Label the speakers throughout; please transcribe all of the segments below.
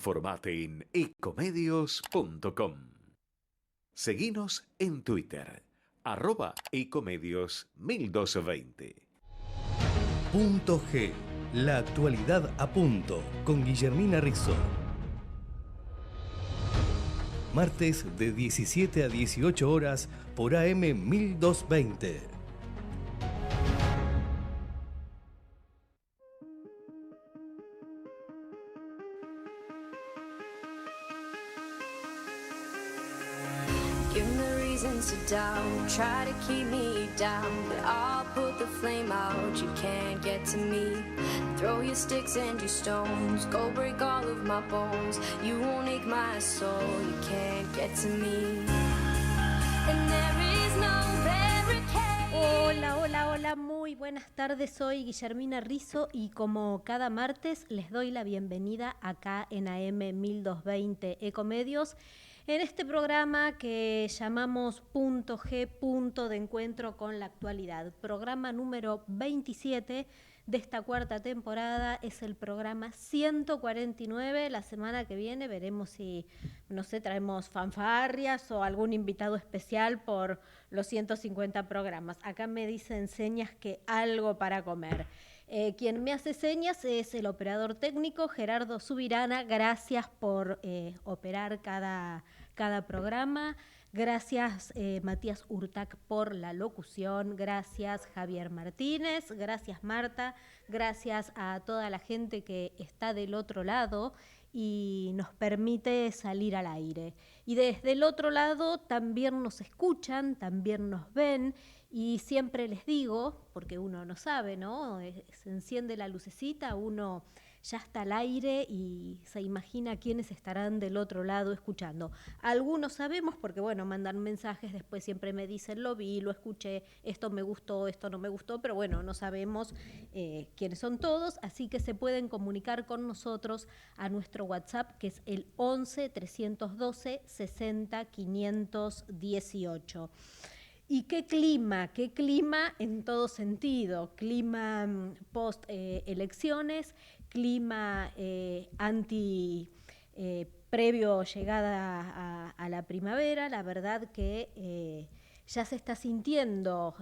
Speaker 1: Formate en ecomedios.com. Seguinos en Twitter, @ecomedios1220.
Speaker 2: Punto G, la actualidad a punto, con Guillermina Rizzo. Martes de 17 a 18 horas por AM 1220.
Speaker 3: Give me reasons to doubt, try to keep me down, but I'll put the flame out, you can't get to me. Throw your sticks and your stones, go break all of my bones, you won't ache my soul, you can't get to me. And there is no barricade.
Speaker 4: Hola, hola, hola, muy buenas tardes, soy Guillermina Rizzo y como cada martes les doy la bienvenida acá en AM 1220 Ecomedios. En este programa que llamamos Punto G, Punto de Encuentro con la Actualidad, programa número 27 de esta cuarta temporada, es el programa 149. La semana que viene veremos si, no sé, traemos fanfarrias o algún invitado especial por los 150 programas. Acá me dicen señas que algo para comer. Quien me hace señas es el operador técnico Gerardo Subirana. Gracias por operar cada programa. Gracias Matías Urtac por la locución. Gracias Javier Martínez. Gracias Marta. Gracias a toda la gente que está del otro lado y nos permite salir al aire. Y desde el otro lado también nos escuchan, también nos ven. Y siempre les digo, porque uno no sabe, ¿no? Se enciende la lucecita, uno ya está al aire y se imagina quiénes estarán del otro lado escuchando. Algunos sabemos porque, bueno, mandan mensajes, después siempre me dicen, lo vi, lo escuché, esto me gustó, esto no me gustó, pero bueno, no sabemos quiénes son todos, así que se pueden comunicar con nosotros a nuestro WhatsApp, que es el 11 312 60 518. ¿Y qué clima en todo sentido? Clima post elecciones, clima previo llegada a la primavera. La verdad que ya se está sintiendo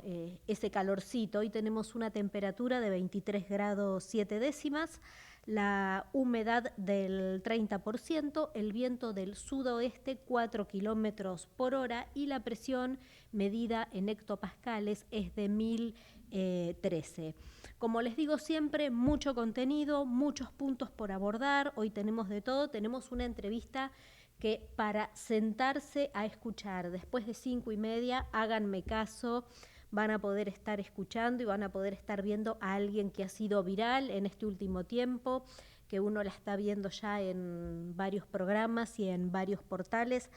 Speaker 4: ese calorcito. Hoy tenemos una temperatura de 23 grados 7 décimas, la humedad del 30%, el viento del sudoeste 4 kilómetros por hora y la presión medida en hectopascales es de 1013. Como les digo siempre, mucho contenido, muchos puntos por abordar. Hoy tenemos de todo, tenemos una entrevista que para sentarse a escuchar después de 5:30, háganme caso, van a poder estar escuchando y van a poder estar viendo a alguien que ha sido viral en este último tiempo, que uno la está viendo ya en varios programas y en varios portales.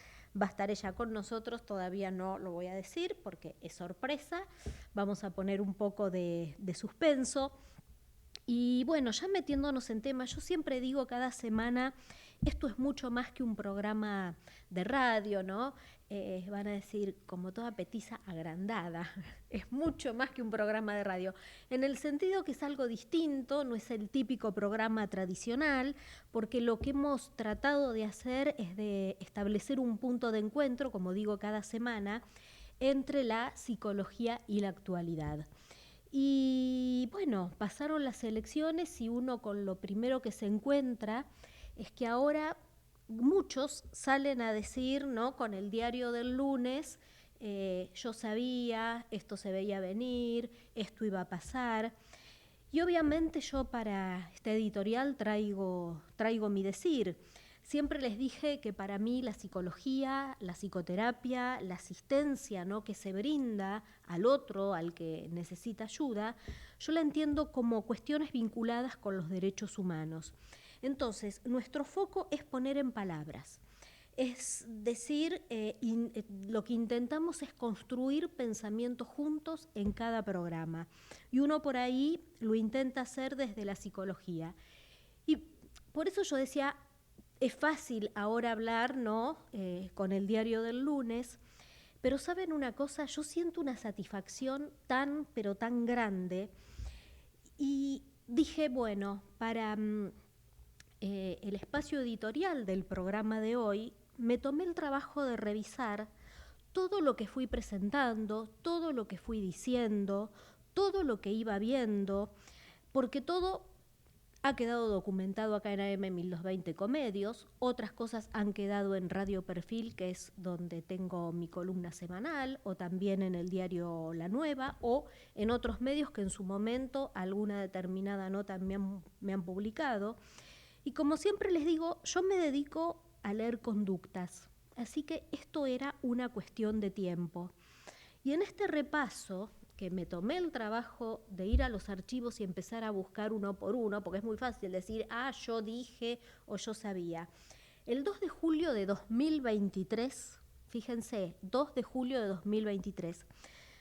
Speaker 4: Va a estar ella con nosotros, todavía no lo voy a decir porque es sorpresa. Vamos a poner un poco de suspenso. Y bueno, ya metiéndonos en tema, yo siempre digo cada semana, esto es mucho más que un programa de radio, ¿no? Van a decir, como toda petiza agrandada, es mucho más que un programa de radio, en el sentido que es algo distinto, no es el típico programa tradicional, porque lo que hemos tratado de hacer es de establecer un punto de encuentro, como digo cada semana, entre la psicología y la actualidad. Y bueno, pasaron las elecciones y uno con lo primero que se encuentra es que ahora muchos salen a decir, ¿no? Con el diario del lunes, yo sabía, esto se veía venir, esto iba a pasar. Y obviamente yo para este editorial traigo mi decir. Siempre les dije que para mí la psicología, la psicoterapia, la asistencia, ¿no? que se brinda al otro, al que necesita ayuda, yo la entiendo como cuestiones vinculadas con los derechos humanos. Entonces, nuestro foco es poner en palabras. Es decir, lo que intentamos es construir pensamientos juntos en cada programa. Y uno por ahí lo intenta hacer desde la psicología. Y por eso yo decía, es fácil ahora hablar, ¿no? Con el diario del lunes, pero ¿saben una cosa? Yo siento una satisfacción tan, pero tan grande. Y dije, bueno, para el espacio editorial del programa de hoy, me tomé el trabajo de revisar todo lo que fui presentando, todo lo que fui diciendo, todo lo que iba viendo, porque todo ha quedado documentado acá en AM 1220 Ecomedios, otras cosas han quedado en Radio Perfil, que es donde tengo mi columna semanal, o también en el diario La Nueva, o en otros medios que en su momento alguna determinada nota me han publicado. Y como siempre les digo, yo me dedico a leer conductas, así que esto era una cuestión de tiempo. Y en este repaso, que me tomé el trabajo de ir a los archivos y empezar a buscar uno por uno, porque es muy fácil decir, yo dije o yo sabía. El 2 de julio de 2023, fíjense, 2 de julio de 2023,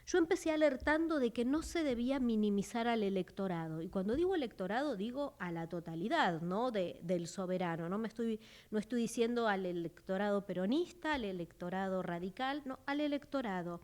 Speaker 4: yo empecé alertando de que no se debía minimizar al electorado. Y cuando digo electorado, digo a la totalidad, ¿no? del soberano. No estoy diciendo al electorado peronista, al electorado radical, no, al electorado.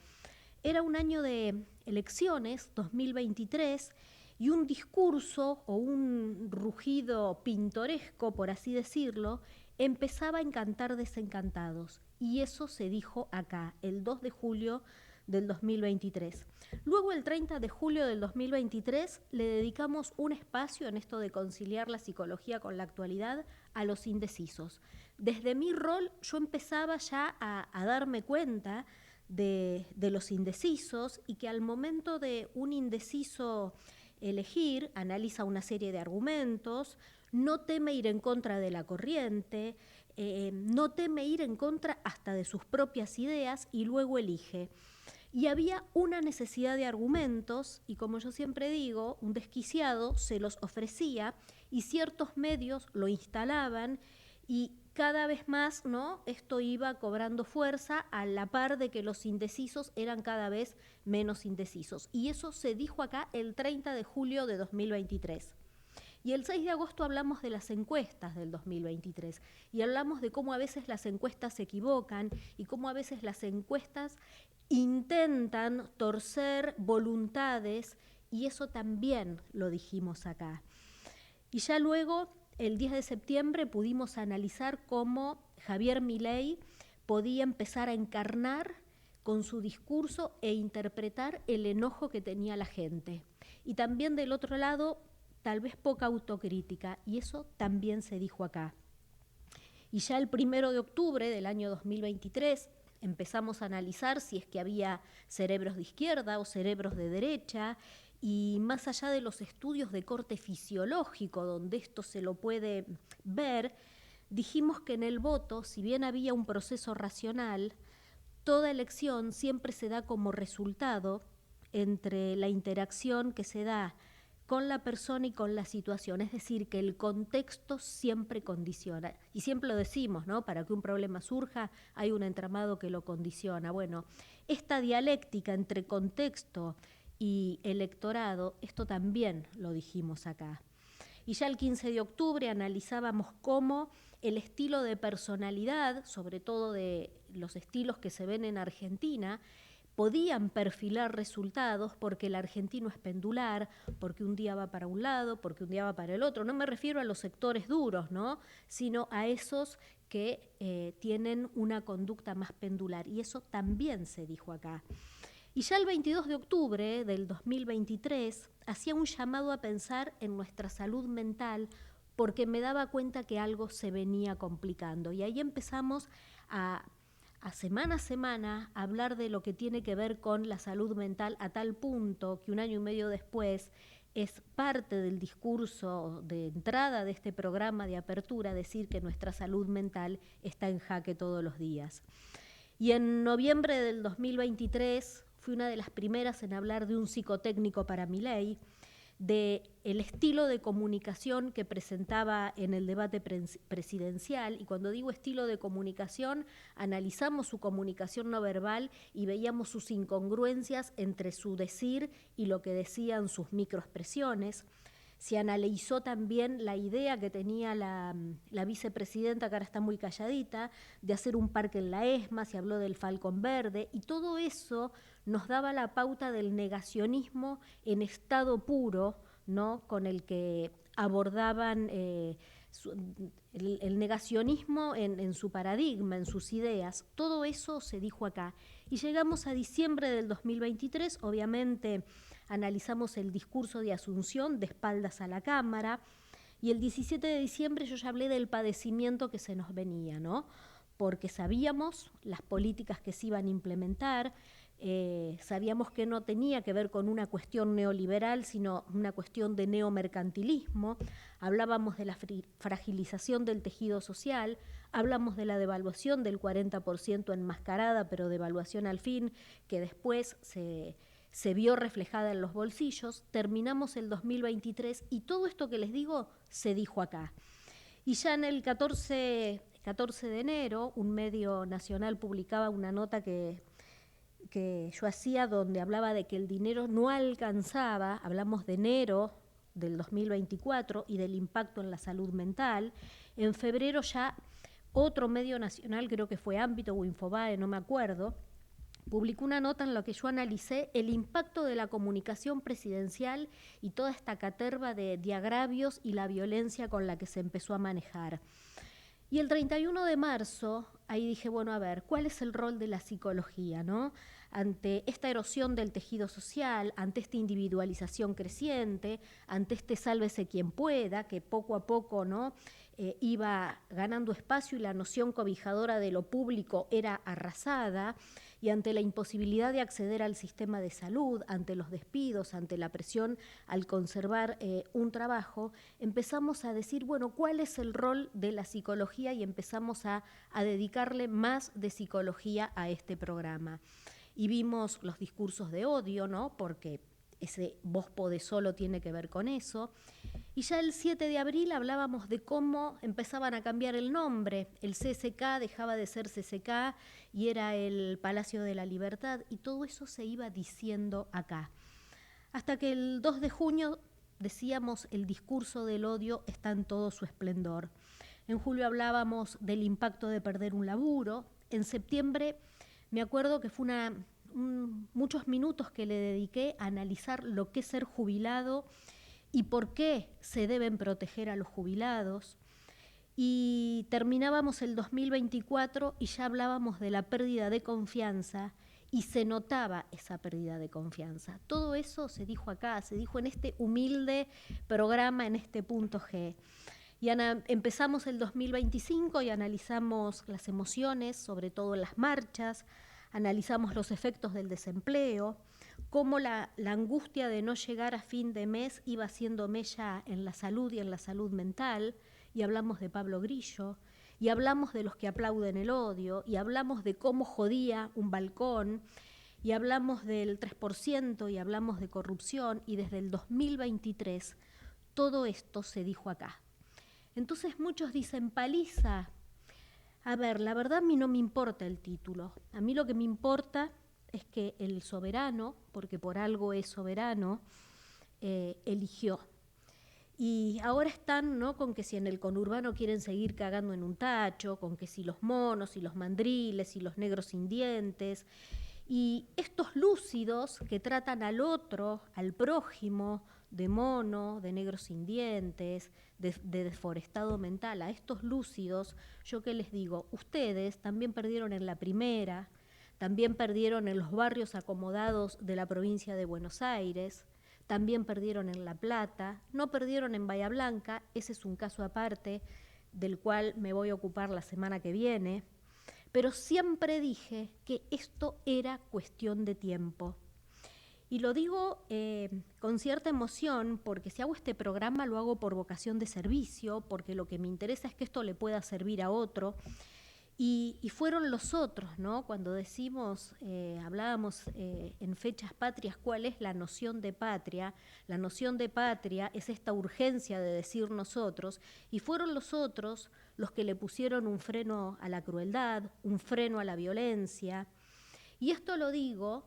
Speaker 4: Era un año de elecciones, 2023, y un discurso o un rugido pintoresco, por así decirlo, empezaba a encantar desencantados. Y eso se dijo acá, el 2 de julio del 2023. Luego, el 30 de julio del 2023, le dedicamos un espacio en esto de conciliar la psicología con la actualidad a los indecisos. Desde mi rol, yo empezaba ya a darme cuenta de los indecisos, y que al momento de un indeciso elegir, analiza una serie de argumentos, no teme ir en contra de la corriente, no teme ir en contra hasta de sus propias ideas, y luego elige. Y había una necesidad de argumentos, y como yo siempre digo, un desquiciado se los ofrecía y ciertos medios lo instalaban, y cada vez más, ¿no?, esto iba cobrando fuerza a la par de que los indecisos eran cada vez menos indecisos. Y eso se dijo acá el 30 de julio de 2023. Y el 6 de agosto hablamos de las encuestas del 2023 y hablamos de cómo a veces las encuestas se equivocan y cómo a veces las encuestas intentan torcer voluntades, y eso también lo dijimos acá. Y ya luego, el 10 de septiembre, pudimos analizar cómo Javier Milei podía empezar a encarnar con su discurso e interpretar el enojo que tenía la gente. Y también del otro lado, tal vez poca autocrítica, y eso también se dijo acá. Y ya el 1 de octubre del año 2023 empezamos a analizar si es que había cerebros de izquierda o cerebros de derecha, y más allá de los estudios de corte fisiológico, donde esto se lo puede ver, dijimos que en el voto, si bien había un proceso racional, toda elección siempre se da como resultado entre la interacción que se da con la persona y con la situación, es decir, que el contexto siempre condiciona. Y siempre lo decimos, ¿no? Para que un problema surja hay un entramado que lo condiciona. Bueno, esta dialéctica entre contexto y electorado, esto también lo dijimos acá. Y ya el 15 de octubre analizábamos cómo el estilo de personalidad, sobre todo de los estilos que se ven en Argentina, podían perfilar resultados, porque el argentino es pendular, porque un día va para un lado, porque un día va para el otro. No me refiero a los sectores duros, ¿no?, sino a esos que tienen una conducta más pendular, y eso también se dijo acá. Y ya el 22 de octubre del 2023 hacía un llamado a pensar en nuestra salud mental, porque me daba cuenta que algo se venía complicando. Y ahí empezamos a semana a semana hablar de lo que tiene que ver con la salud mental, a tal punto que un año y medio después es parte del discurso de entrada de este programa de apertura decir que nuestra salud mental está en jaque todos los días. Y en noviembre del 2023 fui una de las primeras en hablar de un psicotécnico para Milei, de el estilo de comunicación que presentaba en el debate presidencial. Y cuando digo estilo de comunicación, analizamos su comunicación no verbal y veíamos sus incongruencias entre su decir y lo que decían sus microexpresiones. Se analizó también la idea que tenía la vicepresidenta, que ahora está muy calladita, de hacer un parque en la ESMA, se habló del Falcón Verde, y todo eso nos daba la pauta del negacionismo en estado puro, ¿no?, con el que abordaban el negacionismo en su paradigma, en sus ideas, todo eso se dijo acá. Y llegamos a diciembre del 2023, obviamente analizamos el discurso de Asunción de espaldas a la Cámara, y el 17 de diciembre yo ya hablé del padecimiento que se nos venía, ¿no? Porque sabíamos las políticas que se iban a implementar, sabíamos que no tenía que ver con una cuestión neoliberal, sino una cuestión de neomercantilismo. Hablábamos de la fragilización del tejido social, hablamos de la devaluación del 40% enmascarada, pero devaluación al fin, que después se vio reflejada en los bolsillos. Terminamos el 2023 y todo esto que les digo se dijo acá. Y ya en el 14 de enero, un medio nacional publicaba una nota que yo hacía donde hablaba de que el dinero no alcanzaba, hablamos de enero del 2024 y del impacto en la salud mental. En febrero ya otro medio nacional, creo que fue Ámbito o Infobae, no me acuerdo, publicó una nota en la que yo analicé el impacto de la comunicación presidencial y toda esta caterva de agravios y la violencia con la que se empezó a manejar. Y el 31 de marzo, ahí dije, bueno, a ver, ¿cuál es el rol de la psicología, no? Ante esta erosión del tejido social, ante esta individualización creciente, ante este sálvese quien pueda, que poco a poco, ¿no? Iba ganando espacio y la noción cobijadora de lo público era arrasada, y ante la imposibilidad de acceder al sistema de salud, ante los despidos, ante la presión al conservar un trabajo, empezamos a decir, bueno, ¿cuál es el rol de la psicología? Y empezamos a dedicarle más de psicología a este programa. Y vimos los discursos de odio, ¿no? Porque ese vos podés solo tiene que ver con eso. Y ya el 7 de abril hablábamos de cómo empezaban a cambiar el nombre. El CCK dejaba de ser CCK y era el Palacio de la Libertad, y todo eso se iba diciendo acá. Hasta que el 2 de junio decíamos el discurso del odio está en todo su esplendor. En julio hablábamos del impacto de perder un laburo. En septiembre me acuerdo que fue muchos minutos que le dediqué a analizar lo que es ser jubilado y por qué se deben proteger a los jubilados. Y terminábamos el 2024 y ya hablábamos de la pérdida de confianza y se notaba esa pérdida de confianza. Todo eso se dijo acá, se dijo en este humilde programa, en este punto G. Y empezamos el 2025 y analizamos las emociones, sobre todo en las marchas, analizamos los efectos del desempleo, cómo la angustia de no llegar a fin de mes iba haciendo mella en la salud y en la salud mental, y hablamos de Pablo Grillo, y hablamos de los que aplauden el odio, y hablamos de cómo jodía un balcón, y hablamos del 3%, y hablamos de corrupción, y desde el 2023 todo esto se dijo acá. Entonces muchos dicen, paliza. A ver, la verdad a mí no me importa el título. A mí lo que me importa es que el soberano, porque por algo es soberano, eligió. Y ahora están, ¿no?, con que si en el conurbano quieren seguir cagando en un tacho, con que si los monos y los mandriles y los negros sin dientes, y estos lúcidos que tratan al otro, al prójimo, de mono, de negro sin dientes, de deforestado mental, a estos lúcidos, yo qué les digo, ustedes también perdieron en la primera, también perdieron en los barrios acomodados de la provincia de Buenos Aires, también perdieron en La Plata, no perdieron en Bahía Blanca, ese es un caso aparte del cual me voy a ocupar la semana que viene, pero siempre dije que esto era cuestión de tiempo. Y lo digo con cierta emoción, porque si hago este programa lo hago por vocación de servicio, porque lo que me interesa es que esto le pueda servir a otro. Y fueron los otros, ¿no? Cuando decimos, hablábamos en fechas patrias, ¿cuál es la noción de patria? La noción de patria es esta urgencia de decir nosotros, y fueron los otros los que le pusieron un freno a la crueldad, un freno a la violencia. Y esto lo digo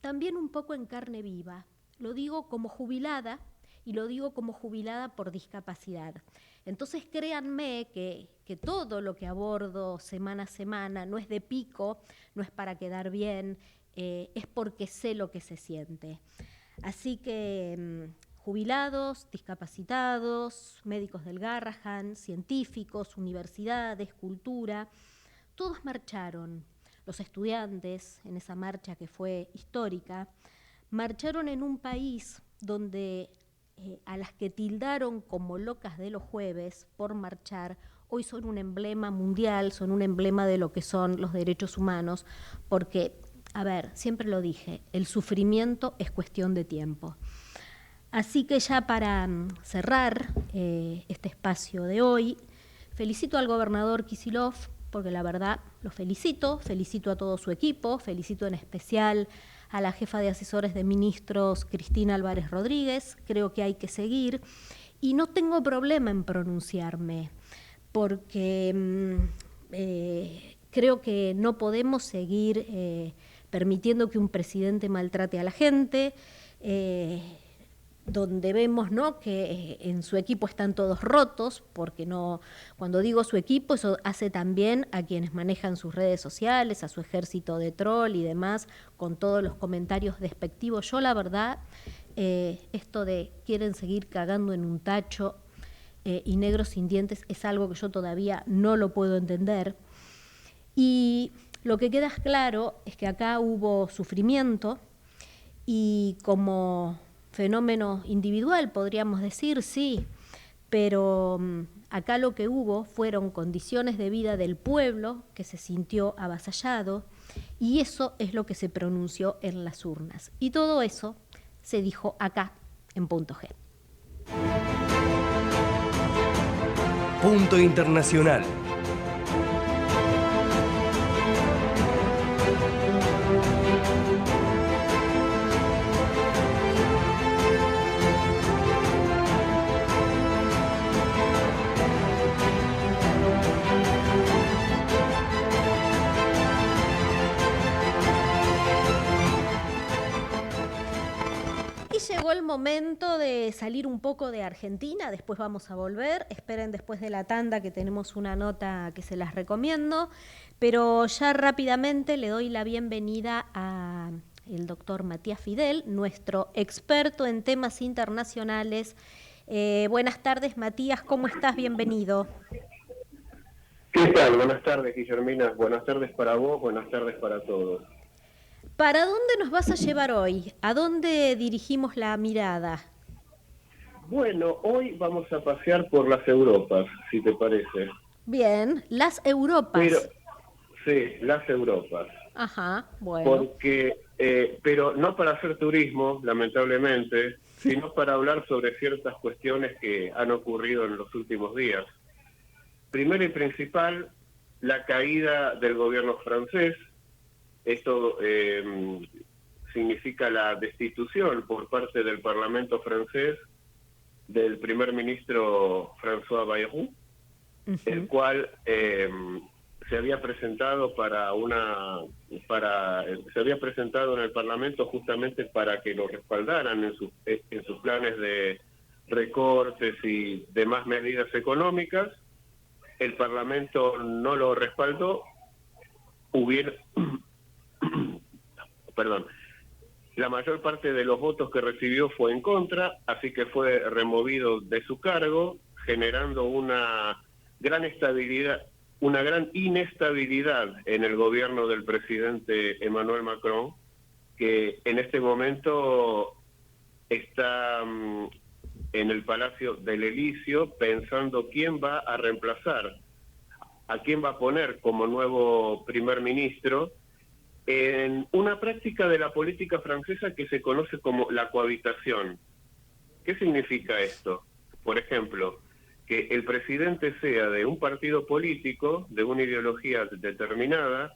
Speaker 4: también un poco en carne viva, lo digo como jubilada y lo digo como jubilada por discapacidad. Entonces créanme que todo lo que abordo semana a semana no es de pico, no es para quedar bien, es porque sé lo que se siente. Así que jubilados, discapacitados, médicos del Garrahan, científicos, universidades, cultura, todos marcharon. Los estudiantes, en esa marcha que fue histórica, marcharon en un país donde a las que tildaron como locas de los jueves por marchar, hoy son un emblema mundial, son un emblema de lo que son los derechos humanos, porque, a ver, siempre lo dije, el sufrimiento es cuestión de tiempo. Así que ya para cerrar este espacio de hoy, felicito al gobernador Kicillof, porque la verdad lo felicito a todo su equipo, felicito en especial a la jefa de asesores de ministros, Cristina Álvarez Rodríguez, creo que hay que seguir, y no tengo problema en pronunciarme, porque creo que no podemos seguir permitiendo que un presidente maltrate a la gente, donde vemos, ¿no?, que en su equipo están todos rotos, porque no, cuando digo su equipo, eso hace también a quienes manejan sus redes sociales, a su ejército de troll y demás, con todos los comentarios despectivos. Yo la verdad, esto de quieren seguir cagando en un tacho y negros sin dientes es algo que yo todavía no lo puedo entender. Y lo que queda claro es que acá hubo sufrimiento y como fenómeno individual, podríamos decir, sí, pero acá lo que hubo fueron condiciones de vida del pueblo que se sintió avasallado y eso es lo que se pronunció en las urnas. Y todo eso se dijo acá, en Punto G.
Speaker 2: Punto Internacional.
Speaker 4: Llegó el momento de salir un poco de Argentina, después vamos a volver, esperen después de la tanda que tenemos una nota que se las recomiendo, pero ya rápidamente le doy la bienvenida a el doctor Matías Fidel, nuestro experto en temas internacionales. Buenas tardes, Matías, ¿cómo estás? Bienvenido.
Speaker 5: ¿Qué tal? Buenas tardes, Guillermina. Buenas tardes para vos, buenas tardes para todos.
Speaker 4: ¿Para dónde nos vas a llevar hoy? ¿A dónde dirigimos la mirada?
Speaker 5: Bueno, hoy vamos a pasear por las Europas, si te parece.
Speaker 4: Bien, las Europas.
Speaker 5: Sí, las Europas.
Speaker 4: Ajá, bueno.
Speaker 5: Porque, pero no para hacer turismo, lamentablemente, sino para hablar sobre ciertas cuestiones que han ocurrido en los últimos días. Primero y principal, la caída del gobierno francés. Esto significa la destitución por parte del Parlamento francés del primer ministro François Bayrou, el cual se había presentado se había presentado en el Parlamento justamente para que lo respaldaran en sus planes de recortes y demás medidas económicas. El Parlamento no lo respaldó. La mayor parte de los votos que recibió fue en contra, así que fue removido de su cargo, generando una gran inestabilidad en el gobierno del presidente Emmanuel Macron, que en este momento está en el Palacio del Elíseo pensando quién va a reemplazar, a quién va a poner como nuevo primer ministro, en una práctica de la política francesa que se conoce como la cohabitación. ¿Qué significa esto? Por ejemplo, que el presidente sea de un partido político, de una ideología determinada,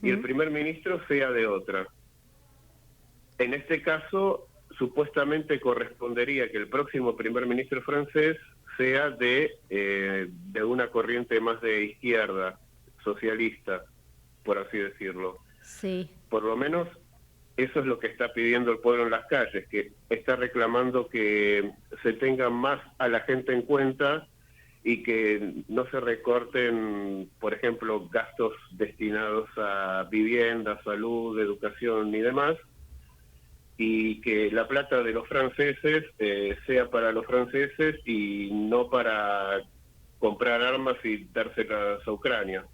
Speaker 5: y el primer ministro sea de otra. En este caso, supuestamente correspondería que el próximo primer ministro francés sea de una corriente más de izquierda, socialista, por así decirlo.
Speaker 4: Sí.
Speaker 5: Por lo menos eso es lo que está pidiendo el pueblo en las calles, que está reclamando que se tenga más a la gente en cuenta y que no se recorten, por ejemplo, gastos destinados a vivienda, salud, educación y demás, y que la plata de los franceses sea para los franceses y no para comprar armas y dárselas a Ucrania,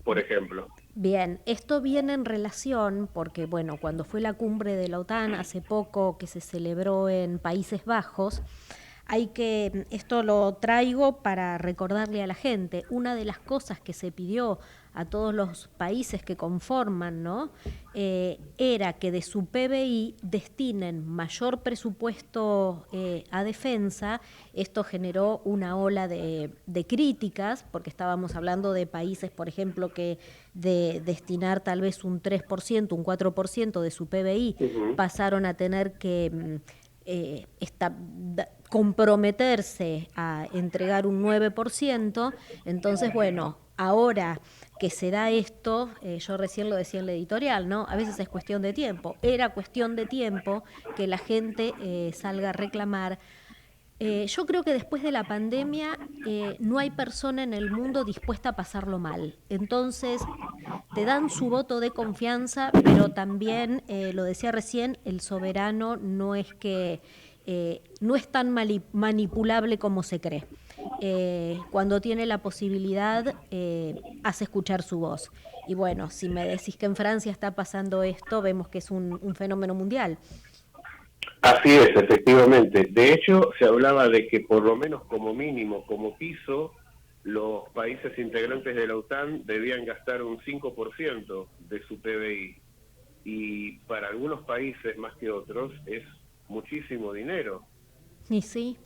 Speaker 5: por ejemplo.
Speaker 4: Bien, esto viene en relación porque, bueno, cuando fue la cumbre de la OTAN hace poco que se celebró en Países Bajos, esto lo traigo para recordarle a la gente, una de las cosas que se pidió a todos los países que conforman, ¿no? Era que de su PBI destinen mayor presupuesto a defensa. Esto generó una ola de críticas, porque estábamos hablando de países, por ejemplo, que de destinar tal vez un 3%, un 4% de su PBI, pasaron a tener que comprometerse a entregar un 9%. Entonces, bueno, ahora que se da esto, yo recién lo decía en la editorial, ¿no? A veces es cuestión de tiempo. Era cuestión de tiempo que la gente salga a reclamar. Yo creo que después de la pandemia no hay persona en el mundo dispuesta a pasarlo mal. Entonces, te dan su voto de confianza, pero también, lo decía recién, el soberano no es tan manipulable como se cree. Cuando tiene la posibilidad, hace escuchar su voz. Y bueno, si me decís que en Francia está pasando esto, vemos que es un fenómeno mundial.
Speaker 5: Así es, efectivamente. De hecho, se hablaba de que por lo menos como mínimo, como piso, los países integrantes de la OTAN debían gastar un 5% de su PBI. Y para algunos países más que otros es muchísimo dinero.
Speaker 4: Y sí.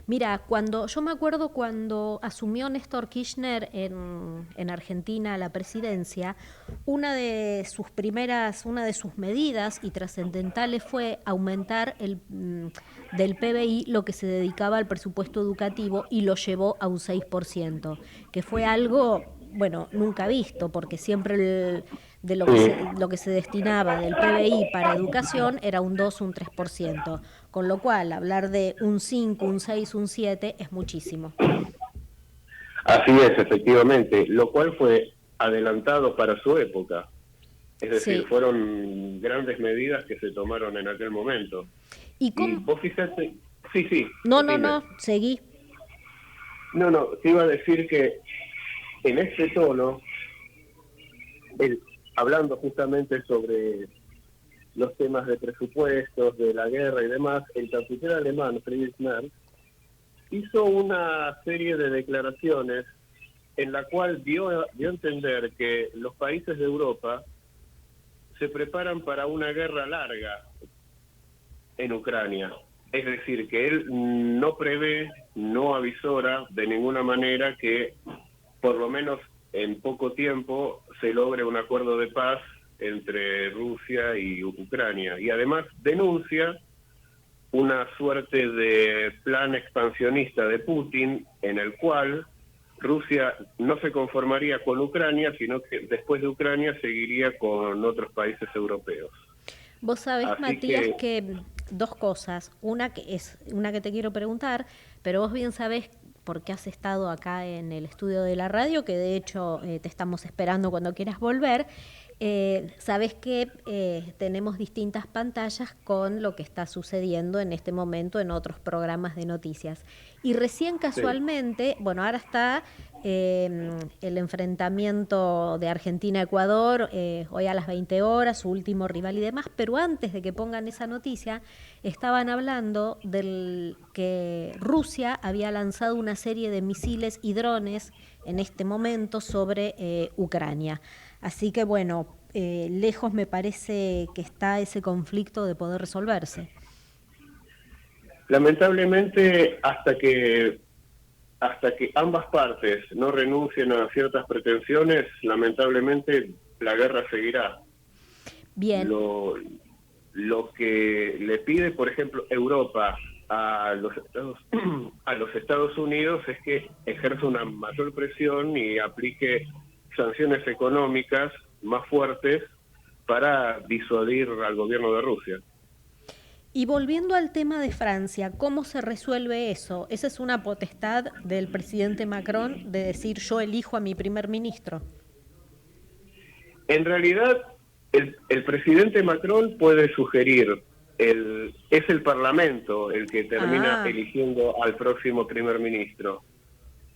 Speaker 4: Mira, yo me acuerdo cuando asumió Néstor Kirchner en Argentina la presidencia, una de sus medidas y trascendentales fue aumentar del PBI lo que se dedicaba al presupuesto educativo y lo llevó a un 6%, que fue algo, bueno, nunca visto, porque siempre lo que se destinaba del PBI para educación era un 2, un 3%, con lo cual hablar de un 5, un 6, un 7 es muchísimo.
Speaker 5: Así es, efectivamente, lo cual fue adelantado para su época. Es decir, sí, fueron grandes medidas que se tomaron en aquel momento.
Speaker 4: ¿Y
Speaker 5: vos fíjate... Sí.
Speaker 4: No, seguí.
Speaker 5: No, te iba a decir que en este tono, hablando justamente sobre los temas de presupuestos, de la guerra y demás, el canciller alemán, Friedrich Merz, hizo una serie de declaraciones en la cual dio a entender que los países de Europa se preparan para una guerra larga en Ucrania. Es decir, que él no prevé, no avisora de ninguna manera que por lo menos en poco tiempo se logre un acuerdo de paz entre Rusia y Ucrania. Y además denuncia una suerte de plan expansionista de Putin en el cual Rusia no se conformaría con Ucrania, sino que después de Ucrania seguiría con otros países europeos.
Speaker 4: Vos sabés, así Matías, que dos cosas. Una que te quiero preguntar, pero vos bien sabés, porque has estado acá en el estudio de la radio, que de hecho te estamos esperando cuando quieras volver. Sabés que tenemos distintas pantallas con lo que está sucediendo en este momento en otros programas de noticias. Y recién casualmente, sí, bueno, ahora está el enfrentamiento de Argentina-Ecuador, hoy a las 20 horas, su último rival y demás, pero antes de que pongan esa noticia, estaban hablando del que Rusia había lanzado una serie de misiles y drones en este momento sobre Ucrania. Así que bueno, lejos me parece que está ese conflicto de poder resolverse.
Speaker 5: Lamentablemente, hasta que ambas partes no renuncien a ciertas pretensiones, lamentablemente la guerra seguirá.
Speaker 4: Bien.
Speaker 5: Lo que le pide, por ejemplo, Europa a los Estados Unidos es que ejerza una mayor presión y aplique sanciones económicas más fuertes para disuadir al gobierno de Rusia.
Speaker 4: Y volviendo al tema de Francia, ¿cómo se resuelve eso? ¿Esa es una potestad del presidente Macron de decir yo elijo a mi primer ministro?
Speaker 5: En realidad, el presidente Macron puede sugerir es el Parlamento el que termina eligiendo al próximo primer ministro.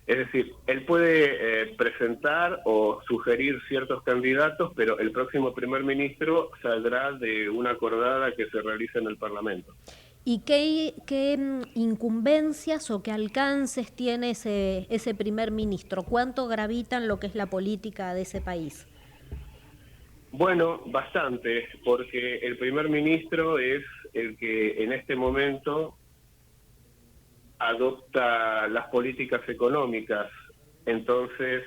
Speaker 5: Es decir, él puede presentar o sugerir ciertos candidatos, pero el próximo primer ministro saldrá de una acordada que se realiza en el Parlamento.
Speaker 4: ¿Y qué incumbencias o qué alcances tiene ese primer ministro? ¿Cuánto gravita en lo que es la política de ese país?
Speaker 5: Bueno, bastante, porque el primer ministro es el que en este momento adopta las políticas económicas. Entonces,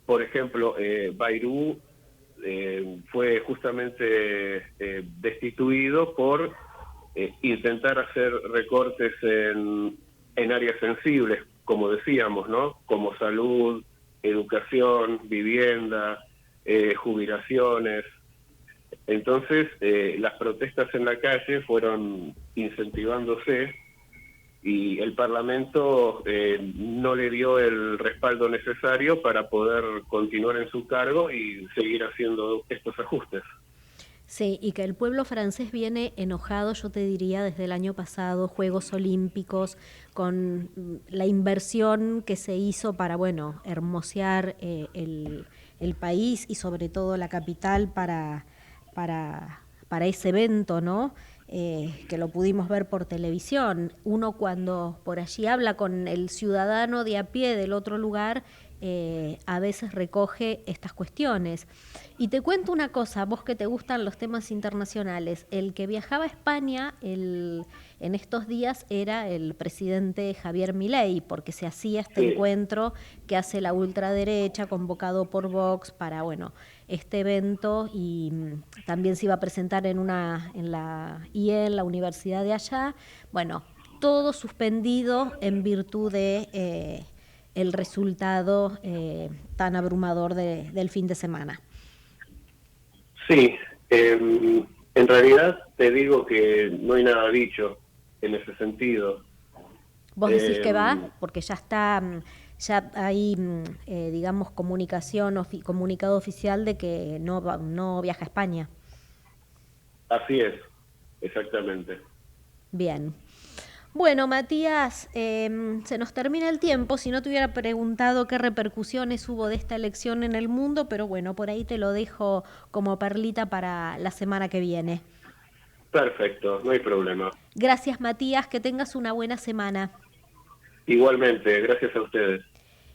Speaker 5: por ejemplo, Bayrou fue justamente destituido por intentar hacer recortes en áreas sensibles, como decíamos, ¿no? Como salud, educación, vivienda, jubilaciones. Entonces, las protestas en la calle fueron incentivándose y el Parlamento no le dio el respaldo necesario para poder continuar en su cargo y seguir haciendo estos ajustes.
Speaker 4: Sí, y que el pueblo francés viene enojado, yo te diría, desde el año pasado, Juegos Olímpicos, con la inversión que se hizo para, bueno, hermosear el país y sobre todo la capital para ese evento, ¿no? Que lo pudimos ver por televisión. Uno cuando por allí habla con el ciudadano de a pie del otro lugar, a veces recoge estas cuestiones. Y te cuento una cosa, vos que te gustan los temas internacionales, el que viajaba a España en estos días era el presidente Javier Milei, porque se hacía este encuentro que hace la ultraderecha, convocado por Vox para, bueno, este evento, y también se iba a presentar en la IEL, la universidad de allá. Bueno, todo suspendido en virtud de el resultado tan abrumador del fin de semana.
Speaker 5: Sí, en realidad te digo que no hay nada dicho en ese sentido.
Speaker 4: ¿Vos decís que va? Porque ya está, ya hay, digamos, comunicado oficial de que no viaja a España.
Speaker 5: Así es, exactamente.
Speaker 4: Bien. Bueno, Matías, se nos termina el tiempo. Si no te hubiera preguntado qué repercusiones hubo de esta elección en el mundo, pero bueno, por ahí te lo dejo como perlita para la semana que viene.
Speaker 5: Perfecto, no hay problema.
Speaker 4: Gracias, Matías, que tengas una buena semana.
Speaker 5: Igualmente, gracias a ustedes.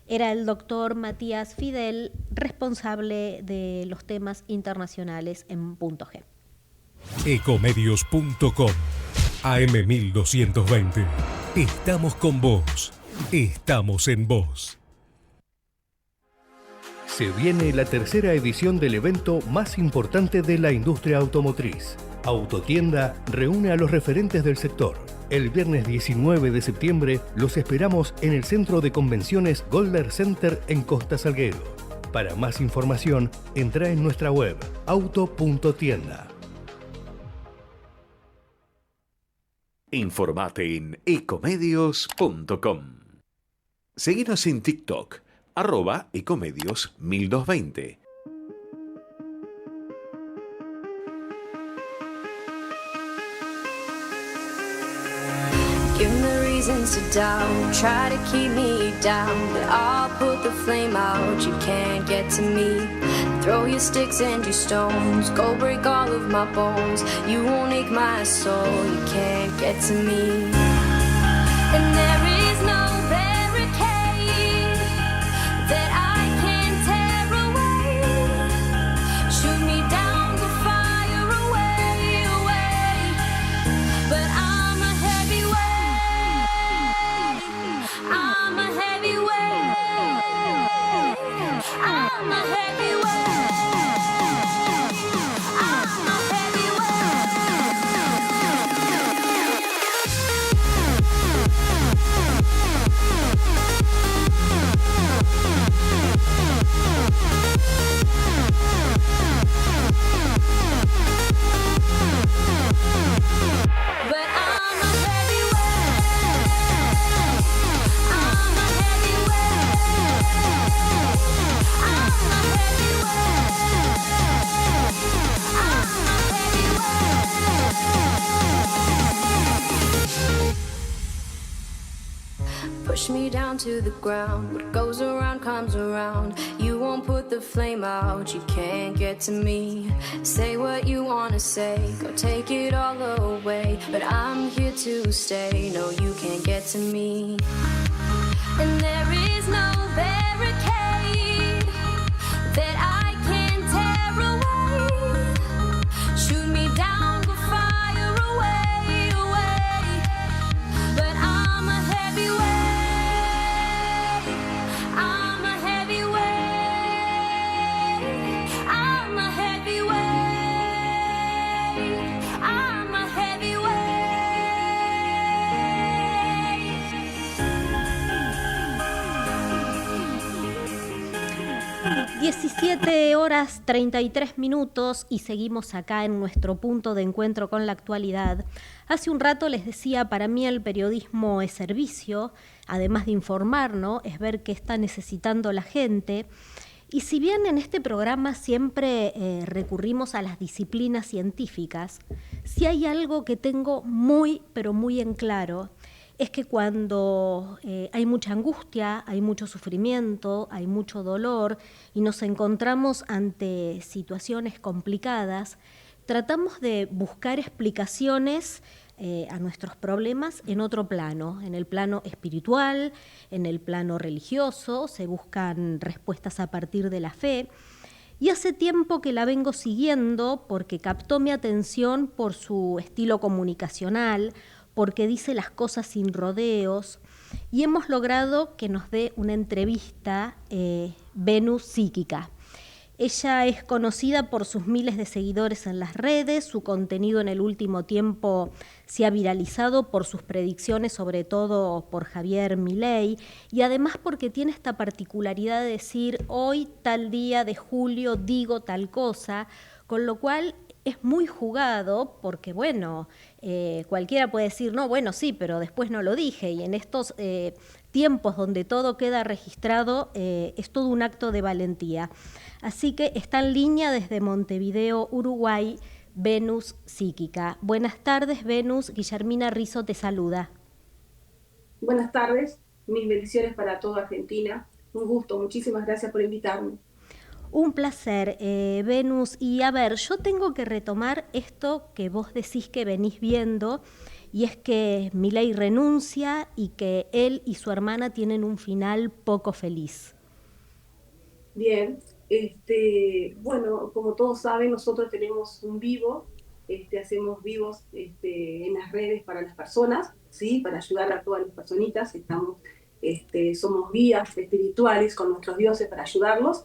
Speaker 4: Era el doctor Matías Fidel, responsable de los temas internacionales en Punto G.
Speaker 6: Ecomedios.com AM1220. Estamos con vos. Estamos en vos.
Speaker 2: Se viene la tercera edición del evento más importante de la industria automotriz. Autotienda reúne a los referentes del sector. El viernes 19 de septiembre los esperamos en el Centro de Convenciones Golder Center en Costa Salguero. Para más información, entra en nuestra web auto.tienda.
Speaker 1: Informate en ecomedios.com. Seguinos en TikTok, @ecomedios1220.
Speaker 3: Give me reasons to doubt, try to keep me down, but I'll put the flame out, you can't get to me. Throw your sticks and your stones, go break all of my bones, you won't ache my soul, you can't get to me. And there is no barricade that I can tear away. Shoot me down, go fire away, away. But I'm a heavyweight, I'm a heavyweight, I'm a heavyweight. down to the ground. What goes around comes around. You won't put the flame out, you can't get to me. Say what you wanna say, go take it all away, but I'm here to stay. No, you can't get to me. And there is no barricade that I can tear away. Shoot me down, go fire away, away. But I'm a heavyweight. I'm a heavyweight. I'm a heavyweight. I'm a heavyweight.
Speaker 4: 17 horas 33 minutos y seguimos acá en nuestro punto de encuentro con la actualidad. Hace un rato les decía, para mí el periodismo es servicio, además de informar, ¿no? Es ver qué está necesitando la gente. Y si bien en este programa siempre recurrimos a las disciplinas científicas, si hay algo que tengo muy, pero muy en claro, es que cuando hay mucha angustia, hay mucho sufrimiento, hay mucho dolor y nos encontramos ante situaciones complicadas, tratamos de buscar explicaciones a nuestros problemas en otro plano, en el plano espiritual, en el plano religioso, se buscan respuestas a partir de la fe. Y hace tiempo que la vengo siguiendo porque captó mi atención por su estilo comunicacional, porque dice las cosas sin rodeos, y hemos logrado que nos dé una entrevista Venus Psíquica. Ella es conocida por sus miles de seguidores en las redes, su contenido en el último tiempo se ha viralizado por sus predicciones, sobre todo por Javier Milei, y además porque tiene esta particularidad de decir, hoy, tal día de julio, digo tal cosa, con lo cual es muy jugado porque, bueno, cualquiera puede decir, no, bueno, sí, pero después no lo dije. Y en estos tiempos donde todo queda registrado, es todo un acto de valentía. Así que está en línea desde Montevideo, Uruguay, Venus Psíquica. Buenas tardes, Venus. Guillermina Rizzo te saluda.
Speaker 7: Buenas tardes, mis bendiciones para toda Argentina. Un gusto, muchísimas gracias por invitarme.
Speaker 4: Un placer, Venus. Y a ver, yo tengo que retomar esto que vos decís que venís viendo, y es que Milei renuncia y que él y su hermana tienen un final poco feliz.
Speaker 7: Bien, bueno, como todos saben, nosotros tenemos un vivo, hacemos vivos en las redes para las personas, ¿sí? Para ayudar a todas las personitas. Somos guías espirituales con nuestros dioses para ayudarlos.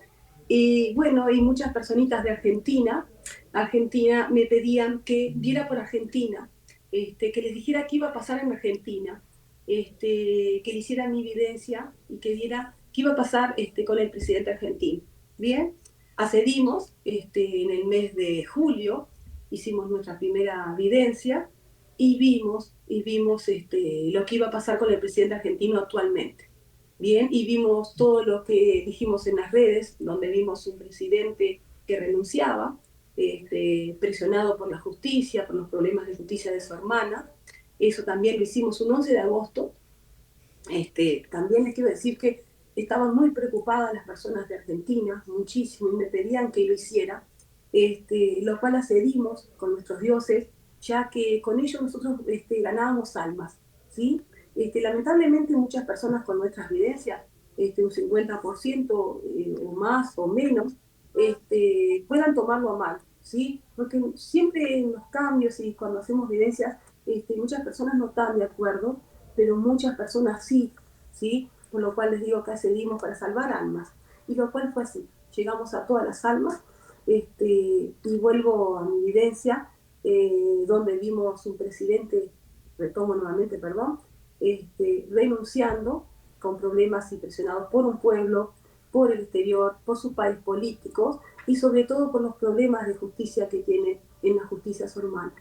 Speaker 7: Y bueno, y muchas personitas de Argentina me pedían que diera por Argentina, que les dijera qué iba a pasar en Argentina, que le hiciera mi evidencia y que diera qué iba a pasar con el presidente argentino. Bien, accedimos en el mes de julio, hicimos nuestra primera evidencia y vimos lo que iba a pasar con el presidente argentino actualmente. Bien, y vimos todo lo que dijimos en las redes, donde vimos un presidente que renunciaba, presionado por la justicia, por los problemas de justicia de su hermana. Eso también lo hicimos un 11 de agosto. También les quiero decir que estaban muy preocupadas las personas de Argentina, muchísimo, y me pedían que lo hiciera, lo cual accedimos con nuestros dioses, ya que con ellos nosotros ganábamos almas, ¿sí? Lamentablemente muchas personas con nuestras evidencias, un 50% o más o menos, puedan tomarlo a mal, ¿sí? Porque siempre en los cambios y cuando hacemos evidencias, muchas personas no están de acuerdo, pero muchas personas sí, ¿sí? Por lo cual les digo que accedimos para salvar almas, y lo cual fue así. Llegamos a todas las almas, y vuelvo a mi evidencia, donde vimos un presidente, retomo nuevamente, perdón, renunciando con problemas y presionados por un pueblo, por el exterior, por sus pares políticos y sobre todo por los problemas de justicia que tiene en la justicia su hermana.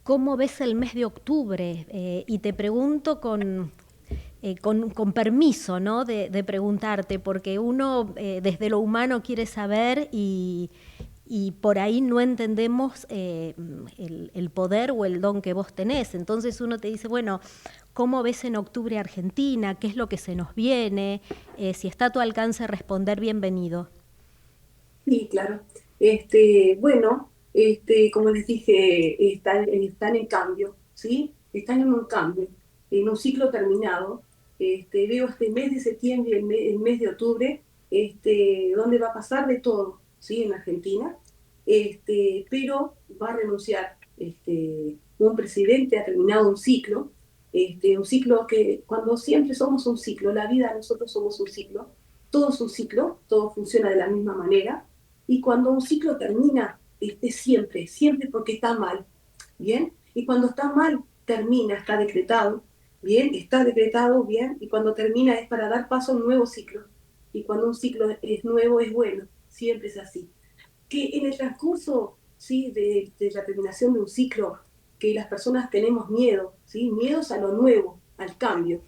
Speaker 4: ¿Cómo ves el mes de octubre? Y te pregunto con permiso, ¿no? de preguntarte, porque uno desde lo humano quiere saber y por ahí no entendemos el poder o el don que vos tenés. Entonces uno te dice, bueno, ¿cómo ves en octubre Argentina? ¿Qué es lo que se nos viene? Si está a tu alcance responder, bienvenido.
Speaker 7: Sí, claro. Bueno, como les dije, están en cambio, ¿sí? Están en un cambio, en un ciclo terminado. Veo este mes de septiembre y el mes de octubre, donde va a pasar de todo, ¿sí? En Argentina, pero va a renunciar un presidente, ha terminado un ciclo que cuando siempre somos un ciclo, la vida nosotros somos un ciclo, todo es un ciclo, todo funciona de la misma manera, y cuando un ciclo termina, siempre, siempre porque está mal, ¿bien? Y cuando está mal, termina, está decretado, ¿bien? Está decretado, ¿bien? Y cuando termina es para dar paso a un nuevo ciclo. Y cuando un ciclo es nuevo, es bueno, siempre es así. Que en el transcurso, ¿sí? de la terminación de un ciclo, que las personas tenemos miedo, ¿sí? Miedos a lo nuevo, al cambio.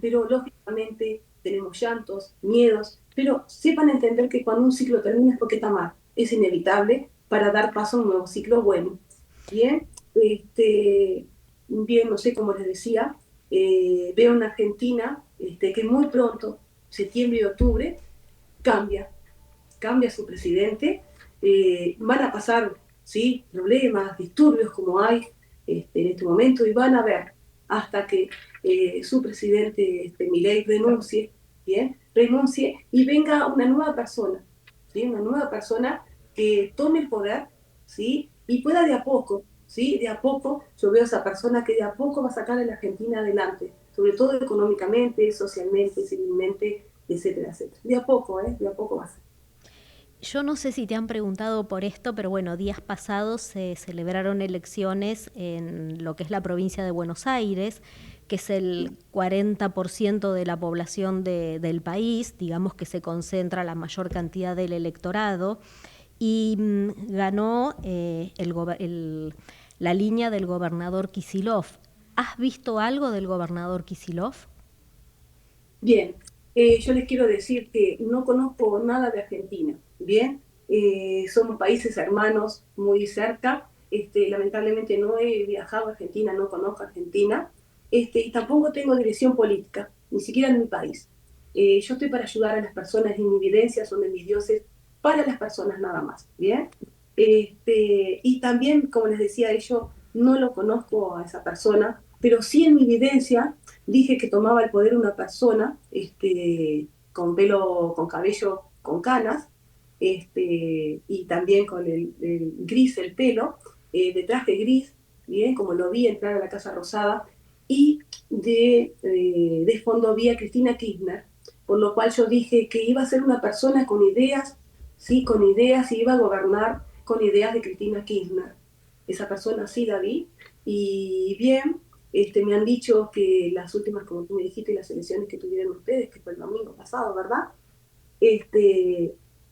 Speaker 7: Pero lógicamente tenemos llantos, miedos, pero sepan entender que cuando un ciclo termina es porque está mal, es inevitable para dar paso a un nuevo ciclo bueno. Bien, bien, no sé cómo les decía, veo en Argentina que muy pronto, septiembre y octubre, cambia, cambia su presidente, van a pasar, ¿sí? Problemas, disturbios como hay en este momento, y van a ver hasta que su presidente, Milei, renuncie, ¿bien? Renuncie y venga una nueva persona, ¿sí? Una nueva persona que tome el poder, ¿sí? Y pueda de a poco, ¿sí? De a poco, yo veo a esa persona que de a poco va a sacar a la Argentina adelante, sobre todo económicamente, socialmente, civilmente, etcétera, etcétera. De a poco, ¿eh? De a poco va a ser.
Speaker 4: Yo no sé si te han preguntado por esto, pero bueno, días pasados se celebraron elecciones en lo que es la provincia de Buenos Aires, que es el 40% de la población del país, digamos que se concentra la mayor cantidad del electorado, y ganó la línea del gobernador Kicillof. ¿Has visto algo del gobernador Kicillof?
Speaker 7: Bien, yo les quiero decir que no conozco nada de Argentina, ¿bien? Somos países hermanos muy cerca, lamentablemente no he viajado a Argentina, no conozco Argentina, y tampoco tengo dirección política, ni siquiera en mi país. Yo estoy para ayudar a las personas y mi evidencia son de mis dioses para las personas nada más, ¿bien? Y también, como les decía, yo no lo conozco a esa persona, pero sí en mi evidencia dije que tomaba el poder una persona con pelo, con cabello, con canas, y también con el gris el pelo, de traje gris, bien, como lo vi entrar a la Casa Rosada, y de fondo vi a Cristina Kirchner, por lo cual yo dije que iba a ser una persona con ideas, sí, con ideas, y iba a gobernar con ideas de Cristina Kirchner. Esa persona sí la vi, y bien, me han dicho que las últimas, como tú me dijiste, las elecciones que tuvieron ustedes, que fue el domingo pasado, ¿verdad?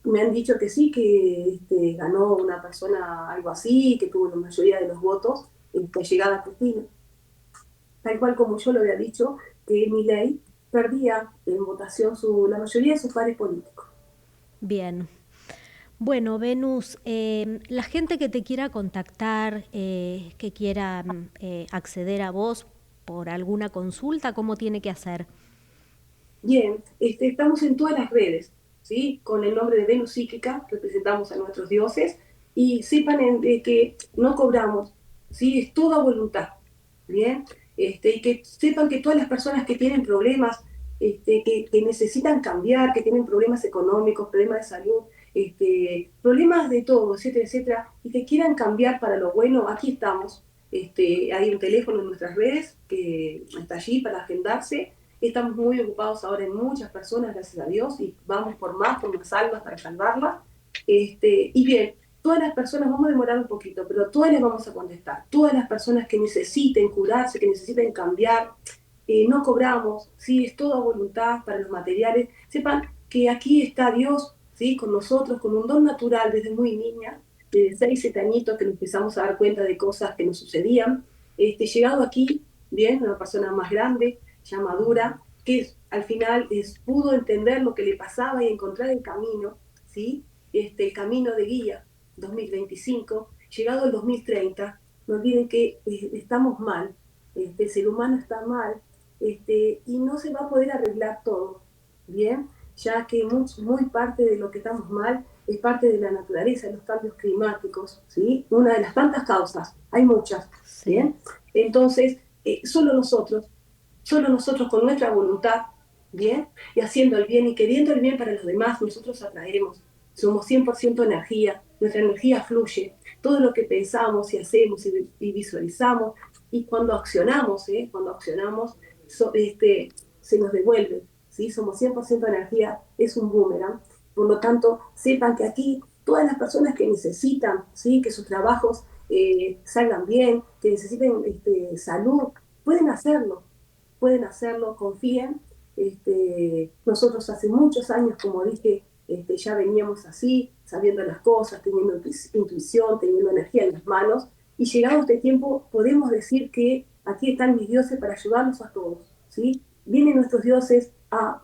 Speaker 7: Me han dicho que sí, que ganó una persona algo así, que tuvo la mayoría de los votos, llegada a Cristina. Tal cual como yo lo había dicho, que Milei perdía en votación la mayoría de sus pares políticos.
Speaker 4: Bien. Bueno, Venus, la gente que te quiera contactar, que quiera acceder a vos por alguna consulta, ¿cómo tiene que hacer?
Speaker 7: Bien, estamos en todas las redes, ¿sí? Con el nombre de Venus Psíquica, representamos a nuestros dioses, y sepan que no cobramos, ¿sí? Es toda voluntad, ¿bien? Y que sepan que todas las personas que tienen problemas, que necesitan cambiar, que tienen problemas económicos, problemas de salud, problemas de todo, etcétera, etcétera, y que quieran cambiar para lo bueno, aquí estamos. Hay un teléfono en nuestras redes que está allí para agendarse. Estamos muy ocupados ahora en muchas personas, gracias a Dios, y vamos por más almas para salvarlas. Y bien, todas las personas, vamos a demorar un poquito, pero todas les vamos a contestar. Todas las personas que necesiten curarse, que necesiten cambiar, no cobramos, ¿sí? Es toda voluntad para los materiales. Sepan que aquí está Dios, ¿sí? Con nosotros, con un don natural desde muy niña, desde 6, 7 añitos que nos empezamos a dar cuenta de cosas que nos sucedían. Llegado aquí, bien, una persona más grande, ya madura, que al final pudo entender lo que le pasaba y encontrar el camino, ¿sí? El camino de guía 2025, llegado el 2030, no olviden que estamos mal, el ser humano está mal, y no se va a poder arreglar todo, ¿bien? Ya que muy parte de lo que estamos mal es parte de la naturaleza, de los cambios climáticos, ¿sí? Una de las tantas causas, hay muchas, ¿bien? Entonces, solo nosotros con nuestra voluntad, ¿bien? Y haciendo el bien y queriendo el bien para los demás, nosotros atraemos. Somos 100% energía, nuestra energía fluye. Todo lo que pensamos y hacemos y visualizamos, y cuando accionamos, se nos devuelve, ¿sí? Somos 100% energía, es un boomerang. Por lo tanto, sepan que aquí todas las personas que necesitan, ¿sí? Que sus trabajos salgan bien, que necesiten salud, pueden hacerlo, confíen. Nosotros hace muchos años, como dije, ya veníamos así, sabiendo las cosas, teniendo intuición, teniendo energía en las manos, y llegado este tiempo podemos decir que aquí están mis dioses para ayudarnos a todos, ¿sí? Vienen nuestros dioses,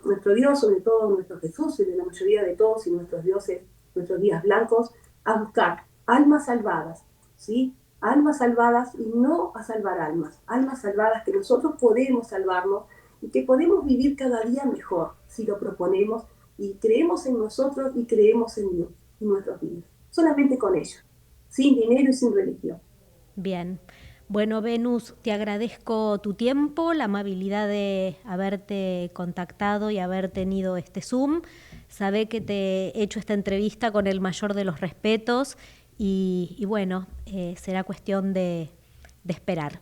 Speaker 7: nuestro Dios, sobre todo nuestro Jesús, y de la mayoría de todos, y nuestros dioses, nuestros guías blancos, a buscar almas salvadas, ¿sí? Almas salvadas y no a salvar almas salvadas que nosotros podemos salvarnos y que podemos vivir cada día mejor si lo proponemos y creemos en nosotros y creemos en Dios, en nuestros días. Solamente con ello, sin dinero y sin religión.
Speaker 4: Bien. Bueno, Venus, te agradezco tu tiempo, la amabilidad de haberte contactado y haber tenido este Zoom. Sabé que te he hecho esta entrevista con el mayor de los respetos y bueno, será cuestión de esperar.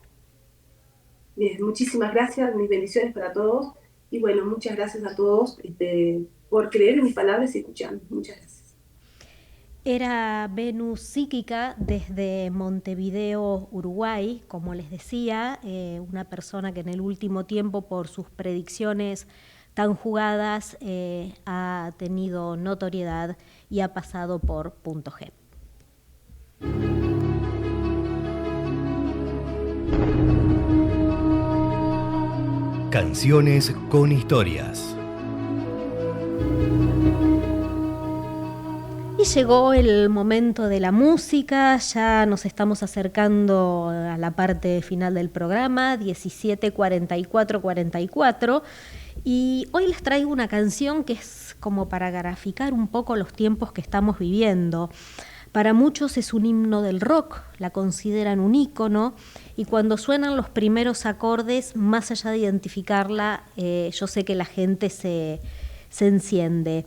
Speaker 7: Bien, muchísimas gracias, mis bendiciones para todos y bueno, muchas gracias a todos por creer en mis palabras y escucharme. Muchas gracias.
Speaker 4: Era Venus Psíquica desde Montevideo, Uruguay, como les decía, una persona que en el último tiempo por sus predicciones tan jugadas ha tenido notoriedad y ha pasado por Punto G.
Speaker 2: Canciones con historias.
Speaker 4: Y llegó el momento de la música, ya nos estamos acercando a la parte final del programa, 17:44:44, y hoy les traigo una canción que es como para graficar un poco los tiempos que estamos viviendo. Para muchos es un himno del rock, la consideran un ícono, y cuando suenan los primeros acordes, más allá de identificarla, yo sé que la gente se enciende.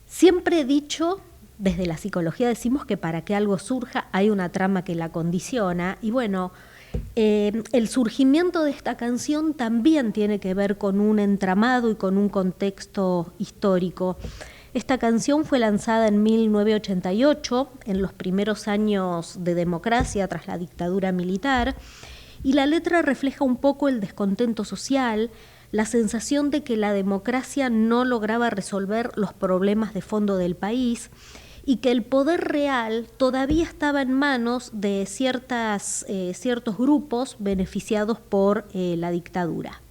Speaker 4: Siempre he dicho, desde la psicología decimos que para que algo surja hay una trama que la condiciona, y bueno, el surgimiento de esta canción también tiene que ver con un entramado y con un contexto histórico. Esta canción fue lanzada en 1988, en los primeros años de democracia tras la dictadura militar, y la letra refleja un poco el descontento social, la sensación de que la democracia no lograba resolver los problemas de fondo del país y que el poder real todavía estaba en manos de ciertos grupos beneficiados por la dictadura.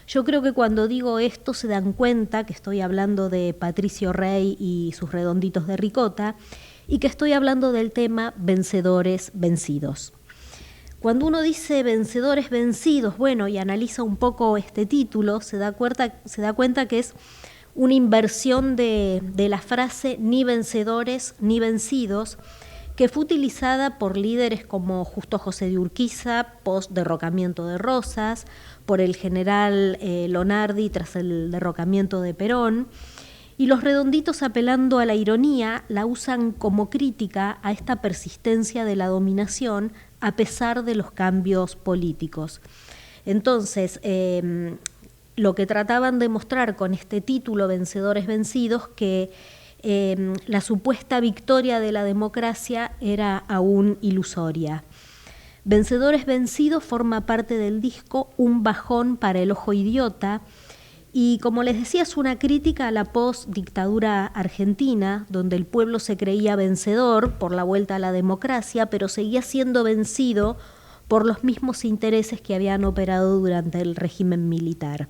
Speaker 4: Yo creo que cuando digo esto se dan cuenta que estoy hablando de Patricio Rey y sus redonditos de ricota y que estoy hablando del tema vencedores vencidos. Cuando uno dice vencedores vencidos, bueno, y analiza un poco este título, se da cuenta que es una inversión de la frase ni vencedores ni vencidos, que fue utilizada por líderes como Justo José de Urquiza, post derrocamiento de Rosas, por el general Lonardi tras el derrocamiento de Perón, y los redonditos, apelando a la ironía, la usan como crítica a esta persistencia de la dominación a pesar de los cambios políticos. Entonces, lo que trataban de mostrar con este título, Vencedores Vencidos, que la supuesta victoria de la democracia era aún ilusoria. Vencedores Vencidos forma parte del disco Un bajón para el ojo idiota, y como les decía, es una crítica a la post-dictadura argentina, donde el pueblo se creía vencedor por la vuelta a la democracia, pero seguía siendo vencido por los mismos intereses que habían operado durante el régimen militar.